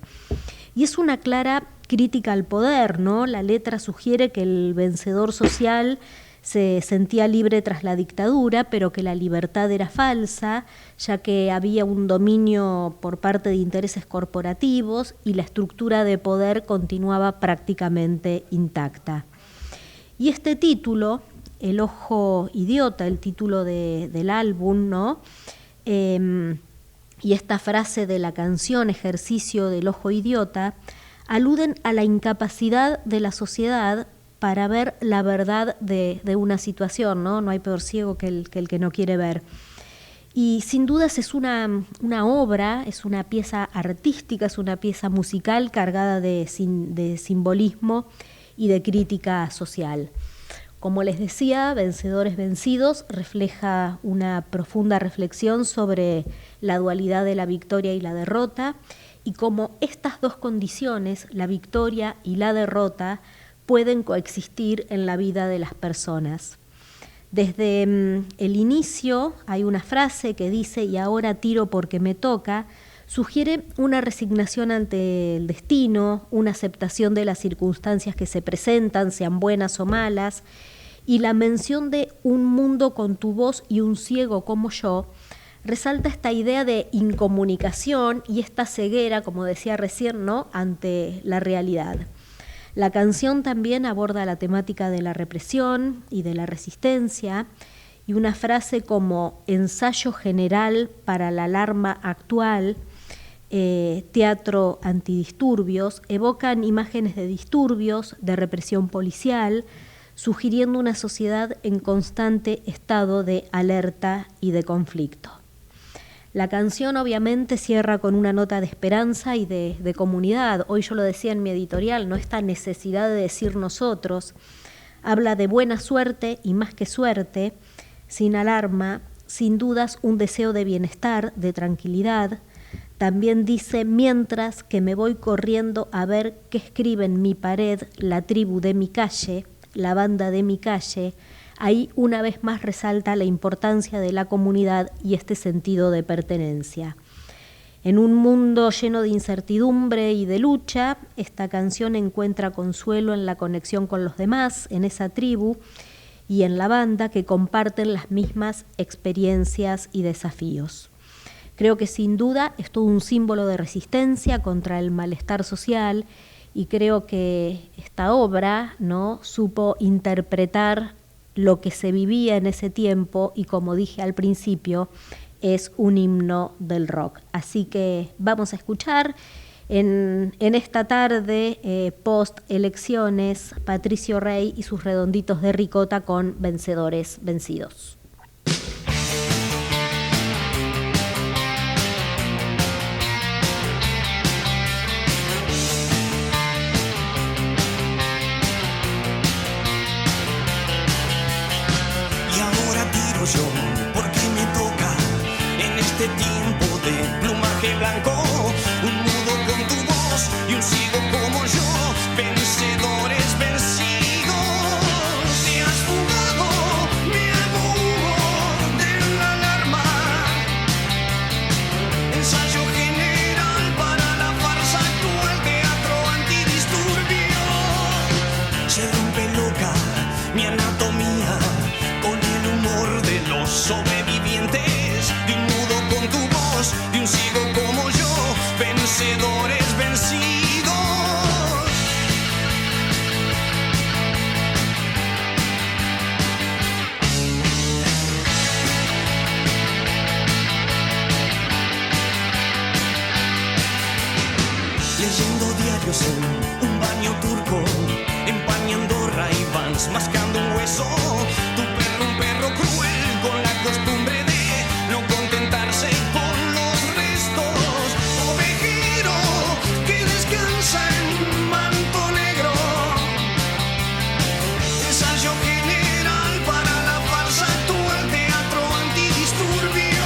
Speaker 4: Y es una clara crítica al poder, ¿no? La letra sugiere que el vencedor social se sentía libre tras la dictadura, pero que la libertad era falsa, ya que había un dominio por parte de intereses corporativos y la estructura de poder continuaba prácticamente intacta. Y este título, El ojo idiota, el título del álbum, ¿no? Y esta frase de la canción Ejercicio del ojo idiota aluden a la incapacidad de la sociedad para ver la verdad de una situación, ¿no? No hay peor ciego que el que no quiere ver. Y sin dudas es una obra, es una pieza artística, es una pieza musical cargada de simbolismo y de crítica social. Como les decía, Vencedores Vencidos refleja una profunda reflexión sobre la dualidad de la victoria y la derrota, y cómo estas dos condiciones, la victoria y la derrota, pueden coexistir en la vida de las personas. Desde el inicio hay una frase que dice "y ahora tiro porque me toca", sugiere una resignación ante el destino, una aceptación de las circunstancias que se presentan, sean buenas o malas, y la mención de un mundo con tu voz y un ciego como yo resalta esta idea de incomunicación y esta ceguera, como decía recién, ¿no?, ante la realidad. La canción también aborda la temática de la represión y de la resistencia, y una frase como "ensayo general para la alarma actual", teatro antidisturbios, evocan imágenes de disturbios, de represión policial, sugiriendo una sociedad en constante estado de alerta y de conflicto. La canción obviamente cierra con una nota de esperanza y de comunidad. Hoy yo lo decía en mi editorial, ¿no? Esta necesidad de decir nosotros. Habla de buena suerte y más que suerte, sin alarma, sin dudas un deseo de bienestar, de tranquilidad. También dice, mientras que me voy corriendo a ver qué escribe en mi pared la tribu de mi calle, la banda de mi calle, ahí una vez más resalta la importancia de la comunidad y este sentido de pertenencia. En un mundo lleno de incertidumbre y de lucha, esta canción encuentra consuelo en la conexión con los demás, en esa tribu y en la banda que comparten las mismas experiencias y desafíos. Creo que sin duda es todo un símbolo de resistencia contra el malestar social, y creo que esta obra, ¿no?, supo interpretar lo que se vivía en ese tiempo y, como dije al principio, es un himno del rock. Así que vamos a escuchar en esta tarde, post elecciones, Patricio Rey y sus redonditos de ricota con Vencedores Vencidos.
Speaker 8: Yo, porque me toca en este tiempo de plumaje blanco, un mudo con tu voz y un ciego como yo, vencedores vencidos. Te has fugado, me hago humo de la alarma, ensayo general para la farsa actual, teatro antidisturbio. Se rompe loca mi anatomía con el humor de los sobrevivientes, de un mudo con tu voz, de un ciego como yo, vencedores vencidos. Leyendo diarios en un baño turco, empañando Ray-Bans, mascando un hueso. Un perro cruel con la costumbre de no contentarse con los restos. Ovejero que descansa en manto negro. Ensayo general para la farsa actual, teatro antidisturbio.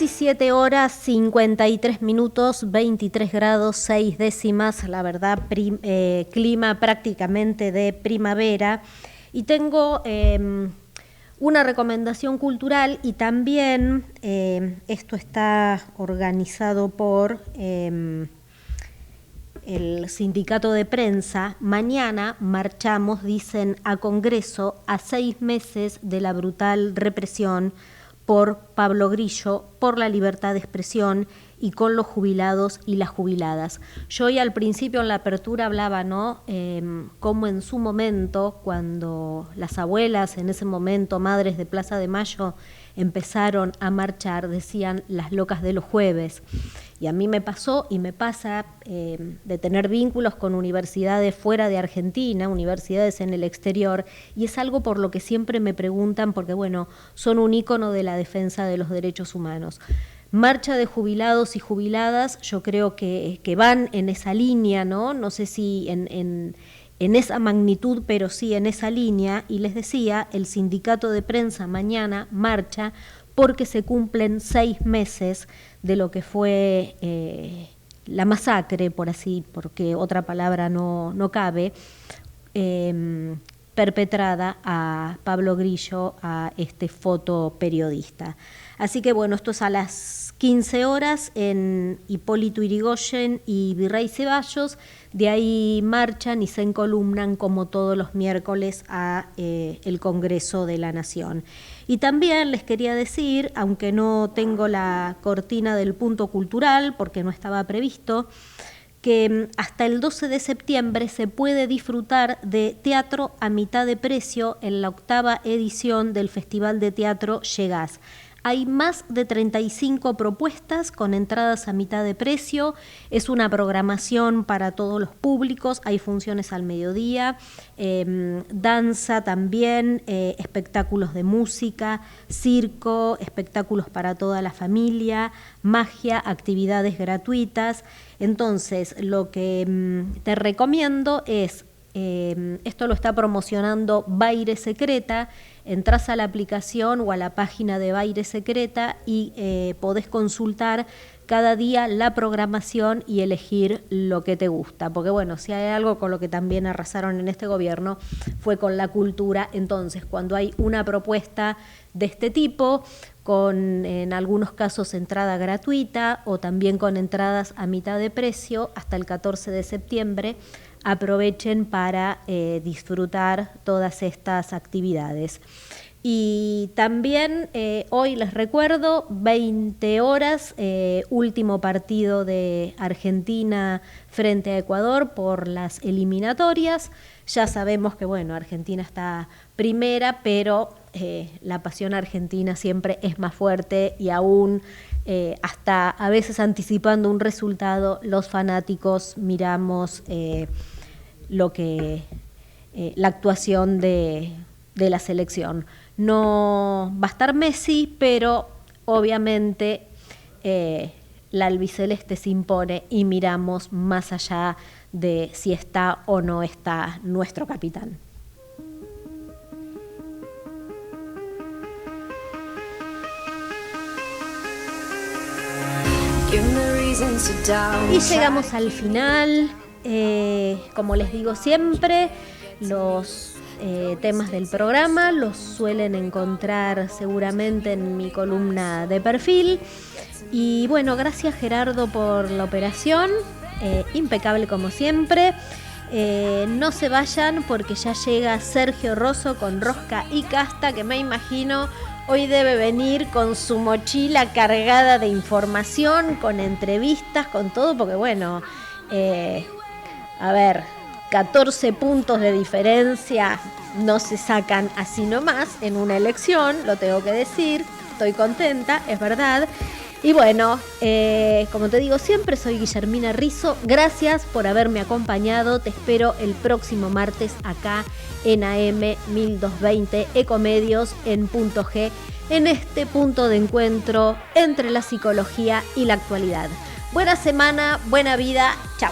Speaker 4: 17 horas 53 minutos, 23 grados 6 décimas, la verdad, clima prácticamente de primavera. Y tengo una recomendación cultural y también esto está organizado por el sindicato de prensa. Mañana marchamos, dicen, a Congreso a 6 meses de la brutal represión por Pablo Grillo, por la libertad de expresión y con los jubilados y las jubiladas. Yo hoy al principio en la apertura hablaba, ¿no? Cómo en su momento, cuando las abuelas, en ese momento madres de Plaza de Mayo, empezaron a marchar, decían las locas de los jueves. Y a mí me pasó y me pasa de tener vínculos con universidades fuera de Argentina, universidades en el exterior, y es algo por lo que siempre me preguntan, porque bueno, son un ícono de la defensa de los derechos humanos. Marcha de jubilados y jubiladas, yo creo que van en esa línea, ¿no? No sé si en esa magnitud, pero sí en esa línea. Y les decía, el sindicato de prensa mañana marcha porque se cumplen 6 meses de lo que fue la masacre, porque otra palabra no cabe, perpetrada a Pablo Grillo, a este fotoperiodista. Así que bueno, esto es a las 15 horas en Hipólito Yrigoyen y Virrey Ceballos. De ahí marchan y se encolumnan como todos los miércoles a el Congreso de la Nación. Y también les quería decir, aunque no tengo la cortina del punto cultural porque no estaba previsto, que hasta el 12 de septiembre se puede disfrutar de teatro a mitad de precio en la 8ª edición del Festival de Teatro Llegás. Hay más de 35 propuestas con entradas a mitad de precio. Es una programación para todos los públicos. Hay funciones al mediodía, danza también, espectáculos de música, circo, espectáculos para toda la familia, magia, actividades gratuitas. Entonces, lo que te recomiendo es, esto lo está promocionando Baile Secreta. Entrás a la aplicación o a la página de Baile Secreta y podés consultar cada día la programación y elegir lo que te gusta. Porque bueno, si hay algo con lo que también arrasaron en este gobierno fue con la cultura. Entonces, cuando hay una propuesta de este tipo, con en algunos casos entrada gratuita o también con entradas a mitad de precio hasta el 14 de septiembre, aprovechen para disfrutar todas estas actividades. Y también hoy les recuerdo, 20 horas, último partido de Argentina frente a Ecuador por las eliminatorias. Ya sabemos que bueno, Argentina está primera, pero la pasión argentina siempre es más fuerte y aún hasta a veces anticipando un resultado, los fanáticos miramos la actuación de la selección. No va a estar Messi, pero obviamente la albiceleste se impone y miramos más allá de si está o no está nuestro capitán. Y llegamos al final. Como les digo siempre, los temas del programa los suelen encontrar seguramente en mi columna de perfil. Y bueno, gracias Gerardo por la operación, impecable como siempre. No se vayan porque ya llega Sergio Rosso con Rosca y Casta, que me imagino hoy debe venir con su mochila cargada de información, con entrevistas, con todo, porque bueno, 14 puntos de diferencia no se sacan así nomás en una elección, lo tengo que decir, estoy contenta, es verdad. Y bueno, como te digo siempre, soy Guillermina Rizzo, gracias por haberme acompañado, te espero el próximo martes acá en AM 1220 Ecomedios en Punto G, en este punto de encuentro entre la psicología y la actualidad. Buena semana, buena vida, chao.